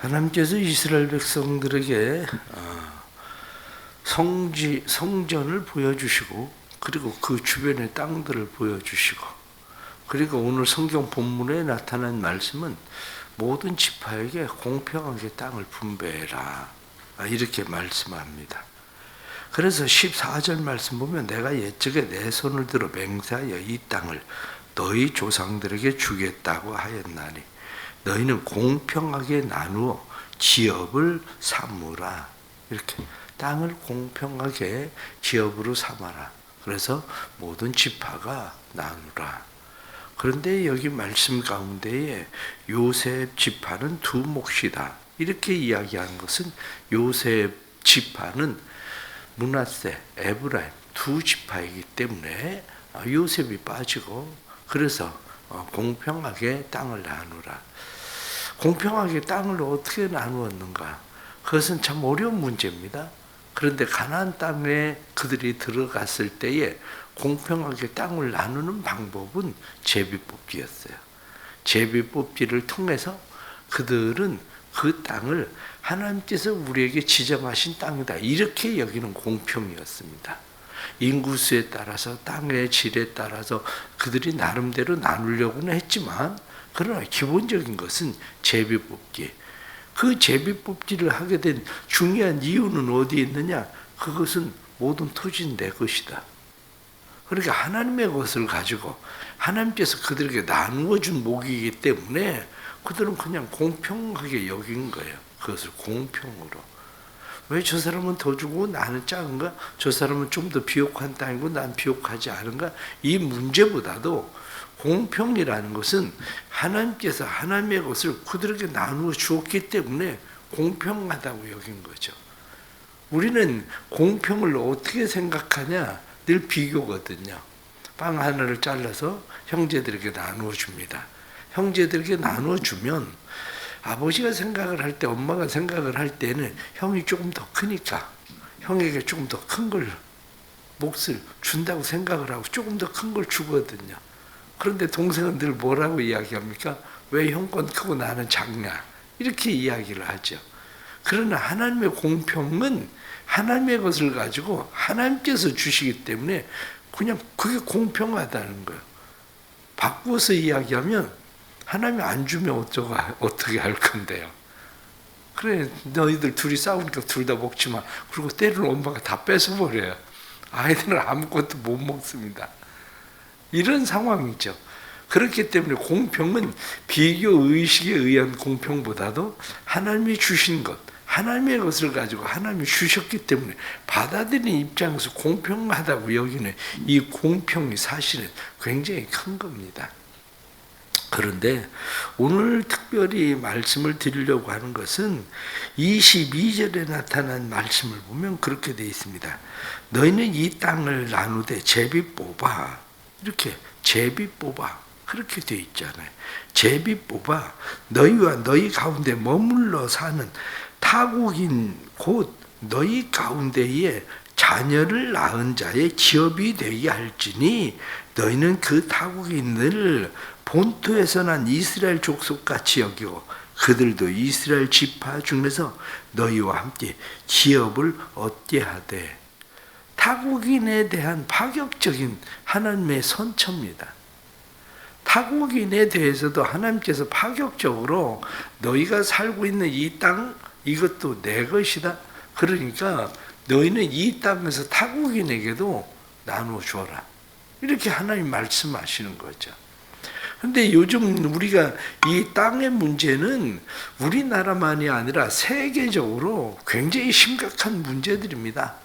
하나님께서 이스라엘 백성들에게 성전을 보여주시고, 그리고 그 주변의 땅들을 보여주시고, 그리고 오늘 성경 본문에 나타난 말씀은 모든 지파에게 공평하게 땅을 분배해라, 이렇게 말씀합니다. 그래서 14절 말씀 보면 내가 옛적에 내 손을 들어 맹세하여 이 땅을 너희 조상들에게 주겠다고 하였나니 너희는 공평하게 나누어 지업을 삼으라. 이렇게 땅을 공평하게 지업으로 삼아라. 그래서 모든 지파가 나누라. 그런데 여기 말씀 가운데에 요셉 지파는 두 몫이다, 이렇게 이야기하는 것은 요셉 지파는 므낫세, 에브라임 두 지파이기 때문에 요셉이 빠지고, 그래서 공평하게 땅을 나누라. 공평하게 땅을 어떻게 나누었는가? 그것은 참 어려운 문제입니다. 그런데 가나안 땅에 그들이 들어갔을 때에 공평하게 땅을 나누는 방법은 제비뽑기였어요. 제비뽑기를 통해서 그들은 그 땅을 하나님께서 우리에게 지정하신 땅이다, 이렇게 여기는 공평이었습니다. 인구수에 따라서, 땅의 질에 따라서 그들이 나름대로 나누려고는 했지만, 그러나 기본적인 것은 제비뽑기. 그 제비뽑기를 하게 된 중요한 이유는 어디에 있느냐? 그것은 모든 토지는 내 것이다. 그러니까 하나님의 것을 가지고 하나님께서 그들에게 나누어 준 목이기 때문에 그들은 그냥 공평하게 여긴 거예요. 그것을 공평으로. 왜 저 사람은 더 주고 나는 작은가? 저 사람은 좀 더 비옥한 땅이고 난 비옥하지 않은가? 이 문제보다도 공평이라는 것은 하나님께서 하나님의 것을 그들에게 나누어 주었기 때문에 공평하다고 여긴 거죠. 우리는 공평을 어떻게 생각하냐? 늘 비교거든요. 빵 하나를 잘라서 형제들에게 나누어 줍니다. 형제들에게 나누어 주면 아버지가 생각을 할 때, 엄마가 생각을 할 때는 형이 조금 더 크니까 형에게 조금 더 큰 걸, 몫을 준다고 생각을 하고 조금 더 큰 걸 주거든요. 그런데 동생은 늘 뭐라고 이야기합니까? 왜 형 건 크고 나는 작냐? 이렇게 이야기를 하죠. 그러나 하나님의 공평은 하나님의 것을 가지고 하나님께서 주시기 때문에 그냥 그게 공평하다는 거예요. 바꾸어서 이야기하면 하나님이 안 주면 어떻게 할 건데요? 그래, 너희들 둘이 싸우니까 둘 다 먹지 마. 그리고 때로는 엄마가 다 뺏어버려요. 아이들은 아무것도 못 먹습니다. 이런 상황이죠. 그렇기 때문에 공평은 비교의식에 의한 공평보다도 하나님이 주신 것, 하나님의 것을 가지고 하나님이 주셨기 때문에 받아들이는 입장에서 공평하다고 여기는 이 공평이 사실은 굉장히 큰 겁니다. 그런데 오늘 특별히 말씀을 드리려고 하는 것은 22절에 나타난 말씀을 보면 그렇게 되어 있습니다. 너희는 이 땅을 나누되 제비 뽑아. 이렇게 제비 뽑아. 그렇게 되어 있잖아요. 제비 뽑아. 너희와 너희 가운데 머물러 사는 타국인 곧 너희 가운데에 자녀를 낳은 자의 기업이 되게 할지니 너희는 그 타국인을 본토에서 난 이스라엘 족속같이 여기고 그들도 이스라엘 지파 중에서 너희와 함께 기업을 얻게 하되. 타국인에 대한 파격적인 하나님의 선처입니다. 타국인에 대해서도 하나님께서 파격적으로 너희가 살고 있는 이 땅, 이것도 내 것이다. 그러니까 너희는 이 땅에서 타국인에게도 나누어 주어라. 이렇게 하나님 말씀하시는 거죠. 근데 요즘 우리가 이 땅의 문제는 우리나라만이 아니라 세계적으로 굉장히 심각한 문제들입니다.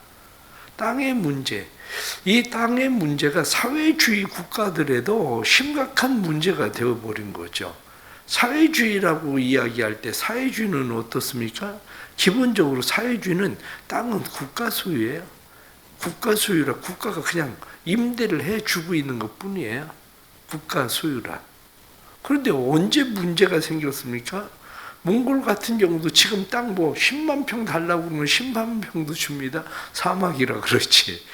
땅의 문제, 이 땅의 문제가 사회주의 국가들에도 심각한 문제가 되어버린 거죠. 사회주의라고 이야기할 때 사회주의는 어떻습니까? 기본적으로 사회주의는 땅은 국가 소유예요. 국가 소유라, 국가가 그냥 임대를 해주고 있는 것 뿐이에요. 국가 소유라. 그런데 언제 문제가 생겼습니까? 몽골 같은 경우도 지금 땅 10만 평 달라고 그러면 10만 평도 줍니다. 사막이라 그렇지.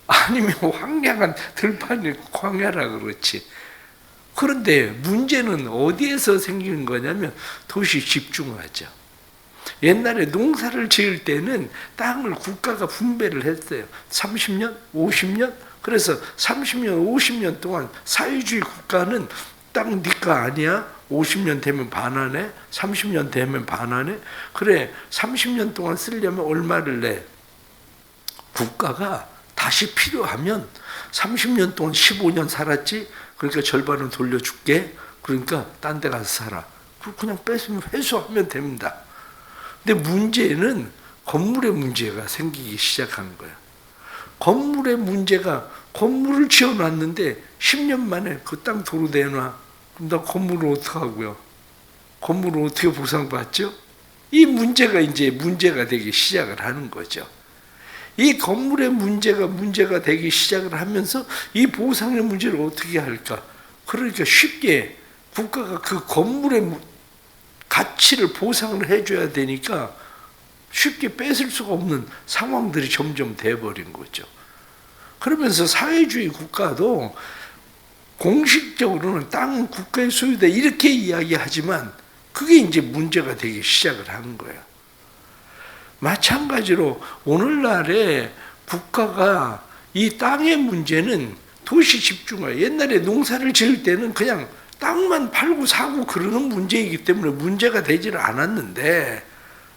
아니면 황량한 들판이 광야라 그렇지. 그런데 문제는 어디에서 생기는 거냐면 도시 집중화죠. 옛날에 농사를 지을 때는 땅을 국가가 분배를 했어요. 30년, 50년. 그래서 30년, 50년 동안 사회주의 국가는 땅 네 거 아니야? 50년 되면 반환해? 30년 되면 반환해? 그래, 30년 동안 쓰려면 얼마를 내? 국가가 다시 필요하면 30년 동안 15년 살았지? 그러니까 절반은 돌려줄게. 그러니까 딴 데 가서 살아. 그냥 뺏으면 회수하면 됩니다. 근데 문제는 건물의 문제가 생기기 시작한 거예요. 건물의 문제가, 건물을 지어놨는데 10년 만에 그 땅 도로 내놔. 그럼 나 건물을 어떻게 하고요? 건물을 어떻게 보상받죠? 이 문제가 이제 문제가 되기 시작을 하는 거죠. 이 건물의 문제가 되기 시작을 하면서 이 보상의 문제를 어떻게 할까? 그러니까 쉽게 국가가 그 건물의 가치를 보상을 해줘야 되니까 쉽게 뺏을 수가 없는 상황들이 점점 돼버린 거죠. 그러면서 사회주의 국가도 공식적으로는 땅은 국가의 소유다 이렇게 이야기하지만 그게 이제 문제가 되기 시작을 한 거예요. 마찬가지로 오늘날의 국가가 이 땅의 문제는 도시 집중화, 옛날에 농사를 지을 때는 그냥 땅만 팔고 사고 그러는 문제이기 때문에 문제가 되지는 않았는데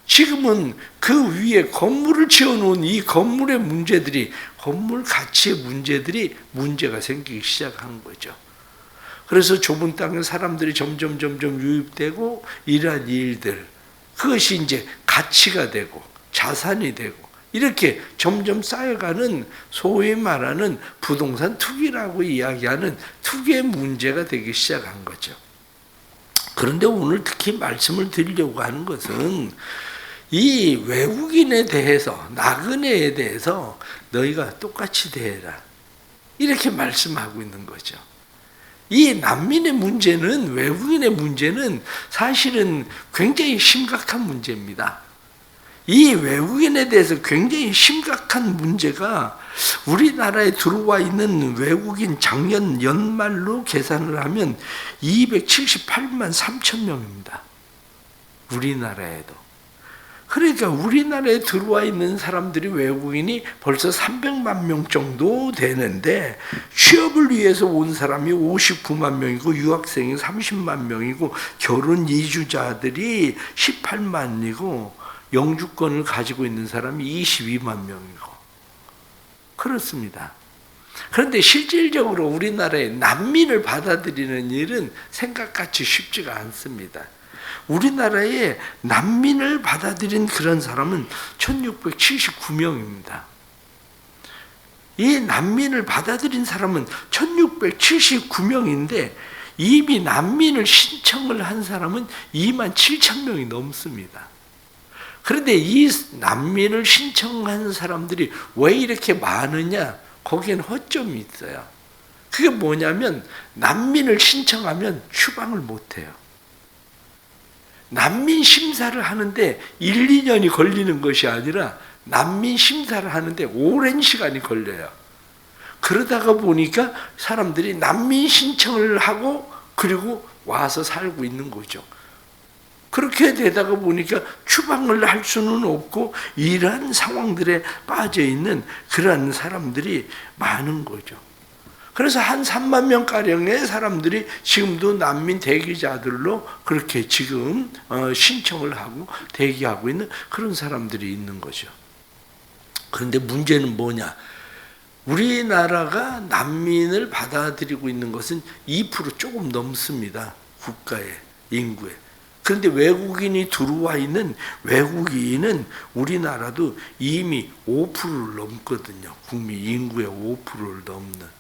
지금은 그 위에 건물을 지어놓은 이 건물의 문제들이, 건물 가치의 문제들이 문제가 생기기 시작한 거죠. 그래서 좁은 땅에 사람들이 점점 유입되고 이러한 일들, 그것이 이제 가치가 되고 자산이 되고 이렇게 점점 쌓여가는 소위 말하는 부동산 투기라고 이야기하는 투기의 문제가 되기 시작한 거죠. 그런데 오늘 특히 말씀을 드리려고 하는 것은 이 외국인에 대해서, 나그네에 대해서 너희가 똑같이 대해라 이렇게 말씀하고 있는 거죠. 이 난민의 문제는, 외국인의 문제는 사실은 굉장히 심각한 문제입니다. 이 외국인에 대해서 굉장히 심각한 문제가 우리나라에 들어와 있는 외국인 작년 연말로 계산을 하면 278만 3천 명입니다. 우리나라에도. 그러니까 우리나라에 들어와 있는 사람들이, 외국인이 벌써 300만 명 정도 되는데 취업을 위해서 온 사람이 59만 명이고 유학생이 30만 명이고 결혼 이주자들이 18만이고 영주권을 가지고 있는 사람이 22만 명이고 그렇습니다. 그런데 실질적으로 우리나라에 난민을 받아들이는 일은 생각같이 쉽지가 않습니다. 우리나라에 난민을 받아들인 그런 사람은 1679명입니다. 이 난민을 받아들인 사람은 1679명인데 이미 난민을 신청을 한 사람은 2만 7천 명이 넘습니다. 그런데 이 난민을 신청한 사람들이 왜 이렇게 많으냐? 거기엔 허점이 있어요. 그게 뭐냐면 난민을 신청하면 추방을 못해요. 난민 심사를 하는데 1, 2년이 걸리는 것이 아니라 난민 심사를 하는데 오랜 시간이 걸려요. 그러다가 보니까 사람들이 난민 신청을 하고 그리고 와서 살고 있는 거죠. 그렇게 되다가 보니까 추방을 할 수는 없고 이러한 상황들에 빠져 있는 그러한 사람들이 많은 거죠. 그래서 한 3만 명가량의 사람들이 지금도 난민 대기자들로 그렇게 지금 신청을 하고 대기하고 있는 그런 사람들이 있는 거죠. 그런데 문제는 뭐냐? 우리나라가 난민을 받아들이고 있는 것은 2% 조금 넘습니다. 국가의 인구에. 그런데 외국인이 들어와 있는 외국인은 우리나라도 이미 5%를 넘거든요. 국민 인구의 5%를 넘는.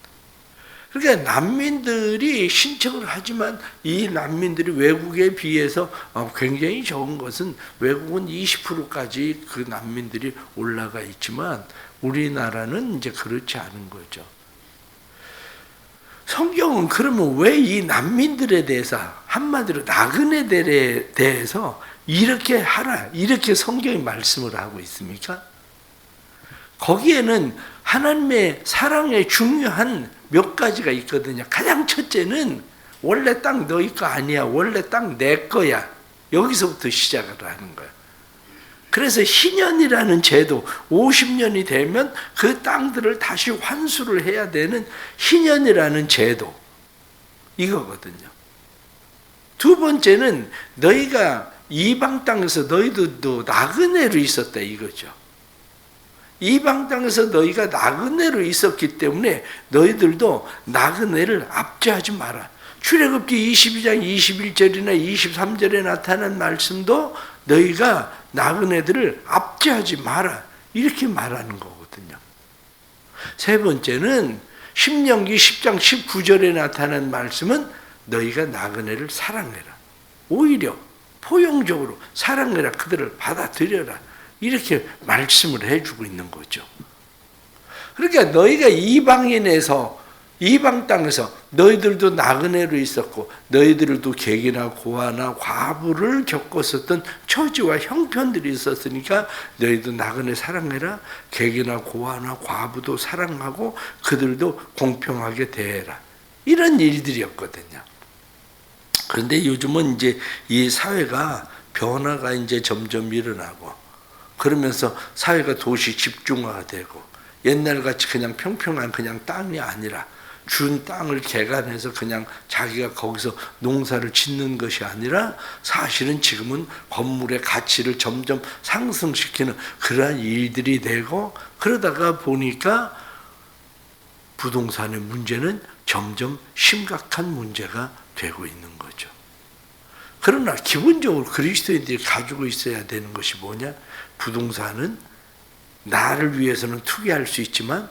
그러니까 난민들이 신청을 하지만 이 난민들이 외국에 비해서 굉장히 적은 것은 외국은 20%까지 그 난민들이 올라가 있지만 우리나라는 이제 그렇지 않은 거죠. 성경은 그러면 왜 이 난민들에 대해서, 한마디로 나그네들에 대해서 이렇게 하라, 이렇게 성경이 말씀을 하고 있습니까? 거기에는 하나님의 사랑의 중요한 몇 가지가 있거든요. 가장 첫째는 원래 땅 너희 거 아니야. 원래 땅 내 거야. 여기서부터 시작을 하는 거야. 그래서 희년이라는 제도, 50년이 되면 그 땅들을 다시 환수를 해야 되는 희년이라는 제도, 이거거든요. 두 번째는 너희가 이방 땅에서 너희들도 나그네로 있었다 이거죠. 이방 땅에서 너희가 나그네로 있었기 때문에 너희들도 나그네를 압제하지 마라. 출애굽기 22장 21절이나 23절에 나타난 말씀도 너희가 나그네들을 압제하지 마라 이렇게 말하는 거거든요. 세 번째는 신명기 10장 19절에 나타난 말씀은 너희가 나그네를 사랑해라. 오히려 포용적으로 사랑해라. 그들을 받아들여라. 이렇게 말씀을 해주고 있는 거죠. 그러니까 너희가 이방 땅에서 너희들도 나그네로 있었고 너희들도 객이나 고아나 과부를 겪었었던 처지와 형편들이 있었으니까 너희도 나그네 사랑해라. 객이나 고아나 과부도 사랑하고 그들도 공평하게 대해라. 이런 일들이었거든요. 그런데 요즘은 이제 이 사회가 변화가 이제 점점 일어나고 그러면서 사회가 도시 집중화가 되고 옛날같이 그냥 평평한 그냥 땅이 아니라 준 땅을 개간해서 그냥 자기가 거기서 농사를 짓는 것이 아니라 사실은 지금은 건물의 가치를 점점 상승시키는 그러한 일들이 되고 그러다가 보니까 부동산의 문제는 점점 심각한 문제가 되고 있는 거죠. 그러나 기본적으로 그리스도인들이 가지고 있어야 되는 것이 뭐냐? 부동산은 나를 위해서는 투기할 수 있지만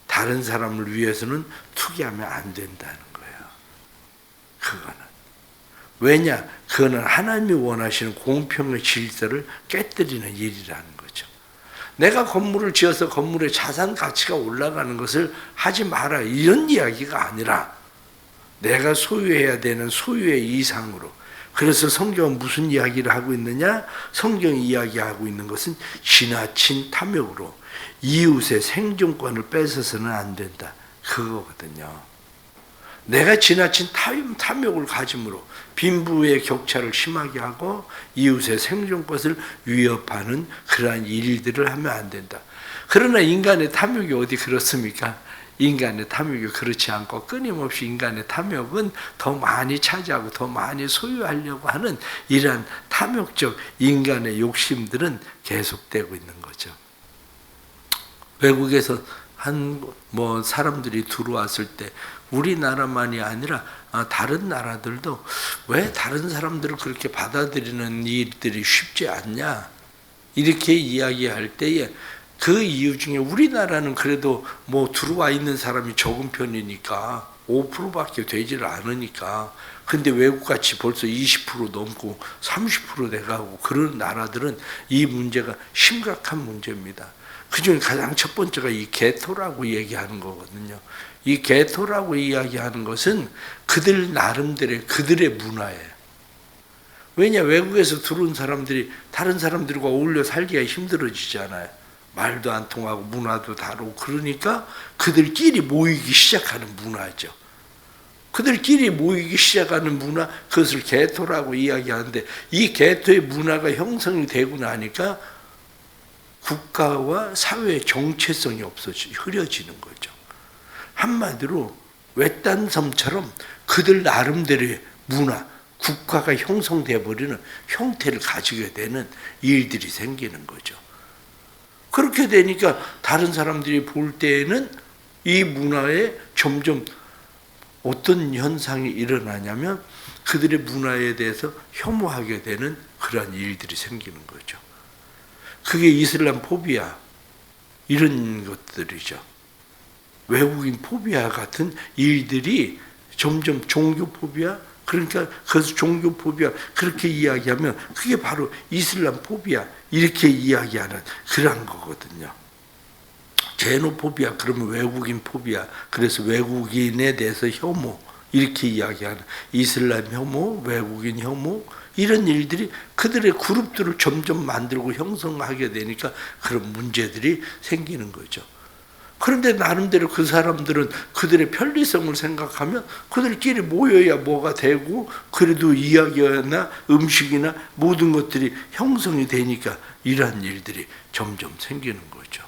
다른 사람을 위해서는 투기하면 안 된다는 거예요. 그거는. 왜냐? 그거는 하나님이 원하시는 공평의 질서를 깨뜨리는 일이라는 거죠. 내가 건물을 지어서 건물의 자산 가치가 올라가는 것을 하지 마라 이런 이야기가 아니라 내가 소유해야 되는 소유의 이상으로. 그래서 성경은 무슨 이야기를 하고 있느냐? 성경이 이야기하고 있는 것은 지나친 탐욕으로 이웃의 생존권을 뺏어서는 안 된다. 그거거든요. 내가 지나친 탐욕을 가짐으로 빈부의 격차를 심하게 하고 이웃의 생존권을 위협하는 그러한 일들을 하면 안 된다. 그러나 인간의 탐욕이 어디 그렇습니까? 인간의 탐욕이 그렇지 않고 끊임없이 인간의 탐욕은 더 많이 차지하고 더 많이 소유하려고 하는 이러한 탐욕적 인간의 욕심들은 계속되고 있는 거죠. 외국에서 사람들이 들어왔을 때 우리나라만이 아니라 다른 나라들도 왜 다른 사람들을 그렇게 받아들이는 일들이 쉽지 않냐 이렇게 이야기할 때에 그 이유 중에 우리나라는 그래도 들어와 있는 사람이 적은 편이니까 5%밖에 되지를 않으니까 근데 외국같이 벌써 20% 넘고 30% 돼가고 그런 나라들은 이 문제가 심각한 문제입니다. 그중에 가장 첫 번째가 이 개토라고 얘기하는 거거든요. 이 개토라고 이야기하는 것은 그들 나름대로의 그들의 문화예요. 왜냐? 외국에서 들어온 사람들이 다른 사람들과 어울려 살기가 힘들어지잖아요. 말도 안 통하고 문화도 다르고 그러니까 그들끼리 모이기 시작하는 문화죠. 그들끼리 모이기 시작하는 문화, 그것을 개토라고 이야기하는데 이 개토의 문화가 형성이 되고 나니까 국가와 사회의 정체성이 없어지고 흐려지는 거죠. 한마디로 외딴 섬처럼 그들 나름대로의 문화, 국가가 형성되어 버리는 형태를 가지게 되는 일들이 생기는 거죠. 그렇게 되니까 다른 사람들이 볼 때에는 이 문화에 점점 어떤 현상이 일어나냐면 그들의 문화에 대해서 혐오하게 되는 그러한 일들이 생기는 거죠. 그게 이슬람 포비아 이런 것들이죠. 외국인 포비아 같은 일들이 점점 종교 포비아, 그러니까 그래서 종교 포비아 그렇게 이야기하면 그게 바로 이슬람 포비아 이렇게 이야기하는 그런 거거든요. 제노포비아 그러면 외국인 포비아, 그래서 외국인에 대해서 혐오 이렇게 이야기하는 이슬람 혐오, 외국인 혐오 이런 일들이 그들의 그룹들을 점점 만들고 형성하게 되니까 그런 문제들이 생기는 거죠. 그런데 나름대로 그 사람들은 그들의 편리성을 생각하면 그들끼리 모여야 뭐가 되고 그래도 이야기나 음식이나 모든 것들이 형성이 되니까 이러한 일들이 점점 생기는 거죠.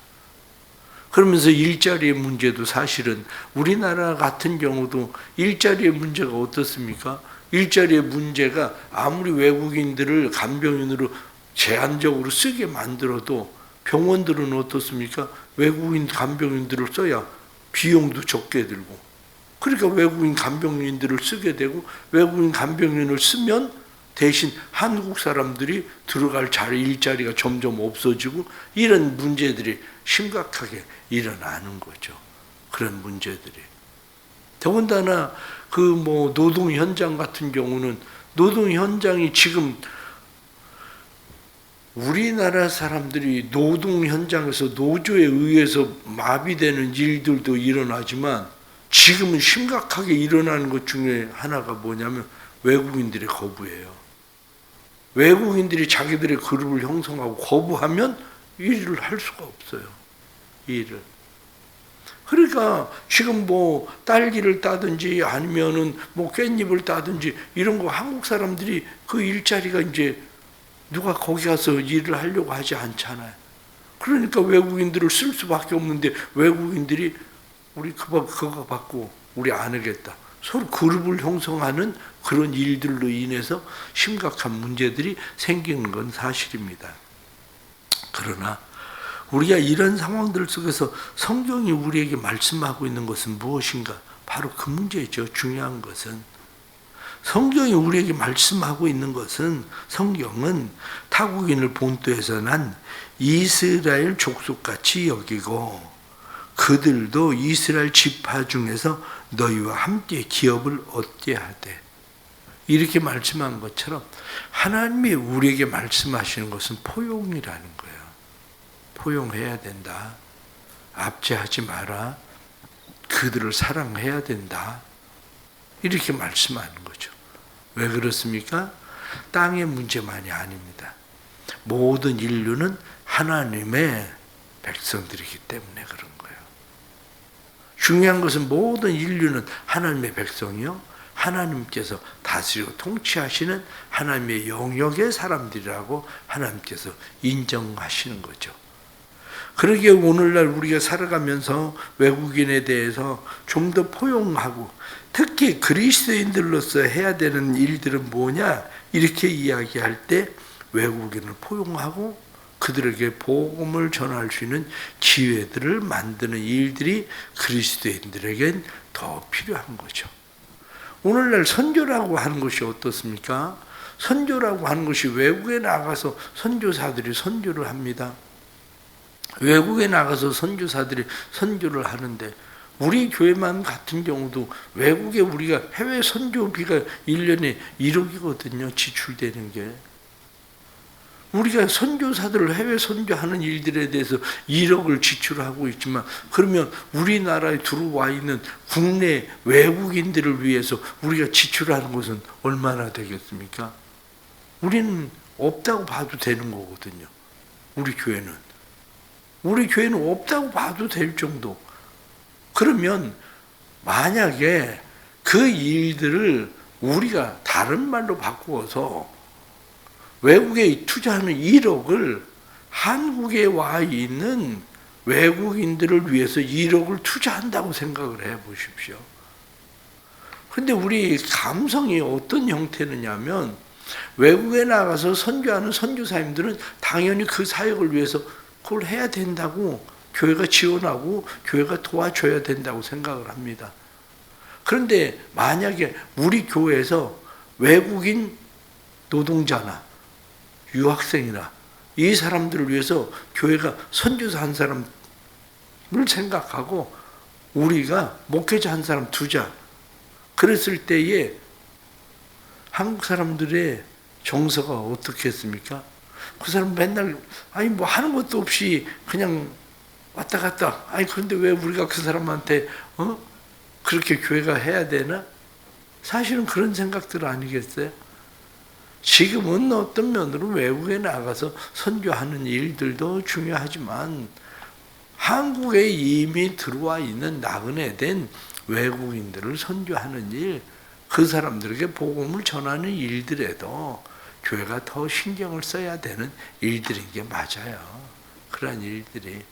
그러면서 일자리의 문제도 사실은 우리나라 같은 경우도 일자리의 문제가 어떻습니까? 일자리의 문제가 아무리 외국인들을 간병인으로 제한적으로 쓰게 만들어도 병원들은 어떻습니까? 외국인 간병인들을 써야 비용도 적게 들고, 그러니까 외국인 간병인들을 쓰게 되고, 외국인 간병인을 쓰면 대신 한국 사람들이 들어갈 일자리가 점점 없어지고, 이런 문제들이 심각하게 일어나는 거죠. 그런 문제들이. 더군다나 노동 현장 같은 경우는 노동 현장이 지금 우리나라 사람들이 노동 현장에서 노조에 의해서 마비되는 일들도 일어나지만 지금은 심각하게 일어나는 것 중에 하나가 뭐냐면 외국인들의 거부예요. 외국인들이 자기들의 그룹을 형성하고 거부하면 일을 할 수가 없어요. 일을. 그러니까 지금 딸기를 따든지 아니면은 깻잎을 따든지 이런 거 한국 사람들이 그 일자리가 이제 누가 거기 가서 일을 하려고 하지 않잖아요. 그러니까 외국인들을 쓸 수밖에 없는데 외국인들이 우리 그거 받고 우리 안 하겠다. 서로 그룹을 형성하는 그런 일들로 인해서 심각한 문제들이 생기는 건 사실입니다. 그러나 우리가 이런 상황들 속에서 성경이 우리에게 말씀하고 있는 것은 무엇인가? 바로 그 문제죠. 중요한 것은. 성경이 우리에게 말씀하고 있는 것은 성경은 타국인을 본토에서 난 이스라엘 족속같이 여기고 그들도 이스라엘 지파 중에서 너희와 함께 기업을 얻게 하되, 이렇게 말씀한 것처럼 하나님이 우리에게 말씀하시는 것은 포용이라는 거예요. 포용해야 된다. 압제하지 마라. 그들을 사랑해야 된다. 이렇게 말씀하는 거죠. 왜 그렇습니까? 땅의 문제만이 아닙니다. 모든 인류는 하나님의 백성들이기 때문에 그런 거예요. 중요한 것은 모든 인류는 하나님의 백성이요, 하나님께서 다스리고 통치하시는 하나님의 영역의 사람들이라고 하나님께서 인정하시는 거죠. 그러기에 오늘날 우리가 살아가면서 외국인에 대해서 좀 더 포용하고, 특히 그리스도인들로서 해야 되는 일들은 뭐냐? 이렇게 이야기할 때 외국인을 포용하고 그들에게 복음을 전할 수 있는 기회들을 만드는 일들이 그리스도인들에겐 더 필요한 거죠. 오늘날 선교라고 하는 것이 어떻습니까? 선교라고 하는 것이 외국에 나가서 선교사들이 선교를 합니다. 외국에 나가서 선교사들이 선교를 하는데, 우리 교회만 같은 경우도 외국에 우리가 해외 선교비가 1년에 1억이거든요. 지출되는 게. 우리가 선교사들을 해외 선교하는 일들에 대해서 1억을 지출하고 있지만, 그러면 우리나라에 들어와 있는 국내 외국인들을 위해서 우리가 지출하는 것은 얼마나 되겠습니까? 우리는 없다고 봐도 되는 거거든요. 우리 교회는 없다고 봐도 될 정도. 그러면 만약에 그 일들을 우리가 다른 말로 바꾸어서 외국에 투자하는 1억을 한국에 와 있는 외국인들을 위해서 1억을 투자한다고 생각을 해 보십시오. 근데 우리 감성이 어떤 형태느냐면, 외국에 나가서 선교하는 선교사님들은 당연히 그 사역을 위해서 그걸 해야 된다고 교회가 지원하고 교회가 도와줘야 된다고 생각을 합니다. 그런데 만약에 우리 교회에서 외국인 노동자나 유학생이나 이 사람들을 위해서 교회가 선교사 한 사람을 생각하고 우리가 목회자 한 사람 두자, 그랬을 때에 한국 사람들의 정서가 어떻겠습니까? 그 사람 맨날 하는 것도 없이 그냥 왔다 갔다. 그런데 왜 우리가 그 사람한테 그렇게 교회가 해야 되나? 사실은 그런 생각들 아니겠어요? 지금은 어떤 면으로 외국에 나가서 선교하는 일들도 중요하지만 한국에 이미 들어와 있는 나그네 된 외국인들을 선교하는 일, 그 사람들에게 복음을 전하는 일들에도 교회가 더 신경을 써야 되는 일들인 게 맞아요. 그러한 일들이.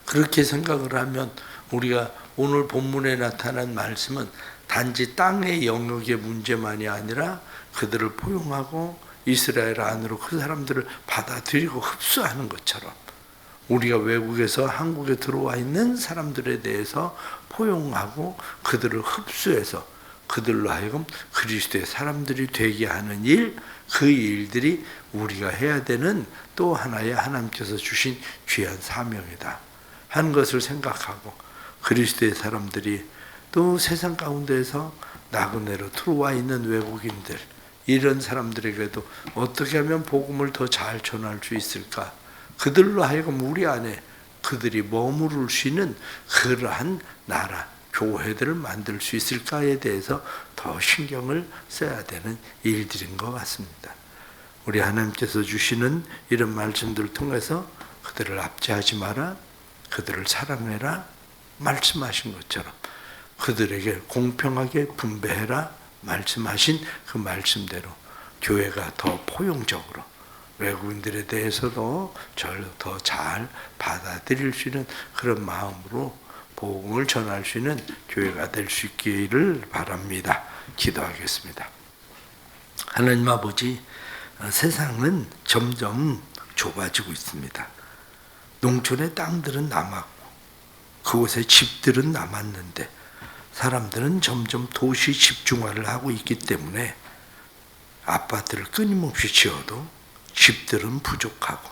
그렇게 생각을 하면 우리가 오늘 본문에 나타난 말씀은 단지 땅의 영역의 문제만이 아니라 그들을 포용하고 이스라엘 안으로 그 사람들을 받아들이고 흡수하는 것처럼 우리가 외국에서 한국에 들어와 있는 사람들에 대해서 포용하고 그들을 흡수해서 그들로 하여금 그리스도의 사람들이 되게 하는 일, 그 일들이 우리가 해야 되는 또 하나의 하나님께서 주신 귀한 사명이다 하는 것을 생각하고 그리스도의 사람들이 또 세상 가운데에서 나그네로 들어와 있는 외국인들, 이런 사람들에게도 어떻게 하면 복음을 더 잘 전할 수 있을까? 그들로 하여금 우리 안에 그들이 머무를 수 있는 그러한 나라, 교회들을 만들 수 있을까에 대해서 더 신경을 써야 되는 일들인 것 같습니다. 우리 하나님께서 주시는 이런 말씀들을 통해서 그들을 압제하지 마라, 그들을 사랑해라 말씀하신 것처럼 그들에게 공평하게 분배해라 말씀하신 그 말씀대로 교회가 더 포용적으로 외국인들에 대해서도 저를 더 잘 받아들일 수 있는 그런 마음으로 복음을 전할 수 있는 교회가 될 수 있기를 바랍니다. 기도하겠습니다. 하나님 아버지, 세상은 점점 좁아지고 있습니다. 농촌의 땅들은 남았고 그곳에 집들은 남았는데 사람들은 점점 도시 집중화를 하고 있기 때문에 아파트를 끊임없이 지어도 집들은 부족하고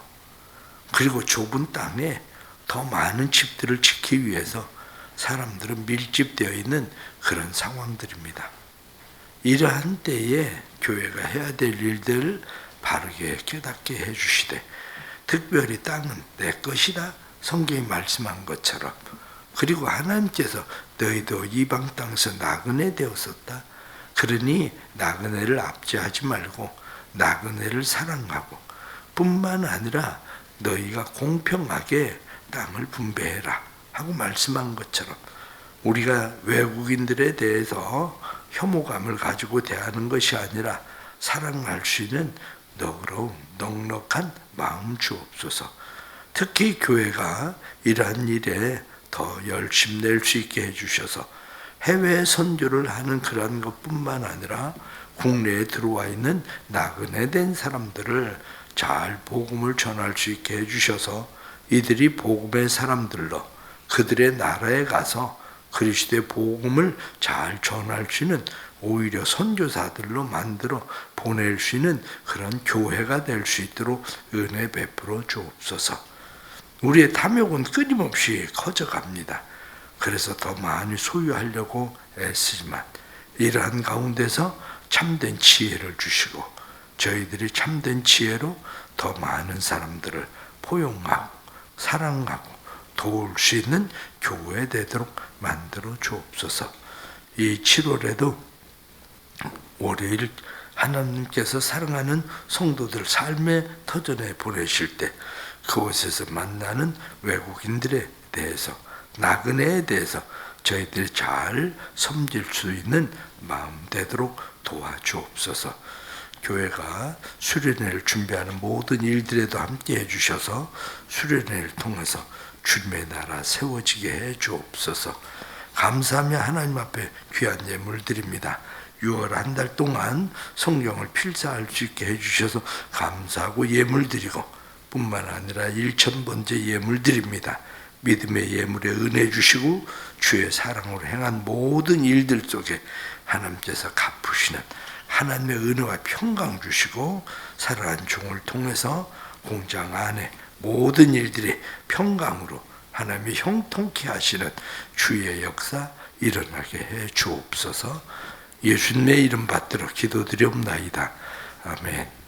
그리고 좁은 땅에 더 많은 집들을 짓기 위해서 사람들은 밀집되어 있는 그런 상황들입니다. 이러한 때에 교회가 해야 될 일들을 바르게 깨닫게 해주시되 특별히 땅은 내 것이다 성경이 말씀한 것처럼 그리고 하나님께서 너희도 이방 땅에서 나그네 되었었다. 그러니 나그네를 압제하지 말고 나그네를 사랑하고 뿐만 아니라 너희가 공평하게 땅을 분배해라 하고 말씀한 것처럼 우리가 외국인들에 대해서 혐오감을 가지고 대하는 것이 아니라 사랑할 수 있는 너그러운 넉넉한 마음 주옵소서. 특히 교회가 이러한 일에 더 열심 낼 수 있게 해주셔서 해외 선교를 하는 그런 것뿐만 아니라 국내에 들어와 있는 나그네 된 사람들을 잘 복음을 전할 수 있게 해주셔서 이들이 복음의 사람들로 그들의 나라에 가서 그리스도의 복음을 잘 전할 수 있는 오히려 선교사들로 만들어 보낼 수 있는 그런 교회가 될 수 있도록 은혜 베풀어 주옵소서. 우리의 탐욕은 끊임없이 커져갑니다. 그래서 더 많이 소유하려고 애쓰지만 이러한 가운데서 참된 지혜를 주시고 저희들이 참된 지혜로 더 많은 사람들을 포용하고 사랑하고 도울 수 있는 교회 되도록 만들어 주옵소서. 이 7월에도 월요일 하나님께서 사랑하는 성도들 삶의 터전에 보내실 때 그곳에서 만나는 외국인들에 대해서 나그네에 대해서 저희들이 잘 섬길 수 있는 마음 되도록 도와주옵소서. 교회가 수련회를 준비하는 모든 일들에도 함께 해주셔서 수련회를 통해서 주님의 나라 세워지게 해주옵소서. 감사하며 하나님 앞에 귀한 예물 드립니다. 6월 한 달 동안 성경을 필사할 수 있게 해주셔서 감사하고 예물 드리고 뿐만 아니라 1000번째 예물 드립니다. 믿음의 예물에 은혜 주시고 주의 사랑으로 행한 모든 일들 속에 하나님께서 갚으시는 하나님의 은혜와 평강 주시고 사랑하는 종을 통해서 공장 안에 모든 일들이 평강으로 하나님이 형통케 하시는 주의 역사 일어나게 해 주옵소서. 예수님의 이름 받들어 기도드리옵나이다. 아멘.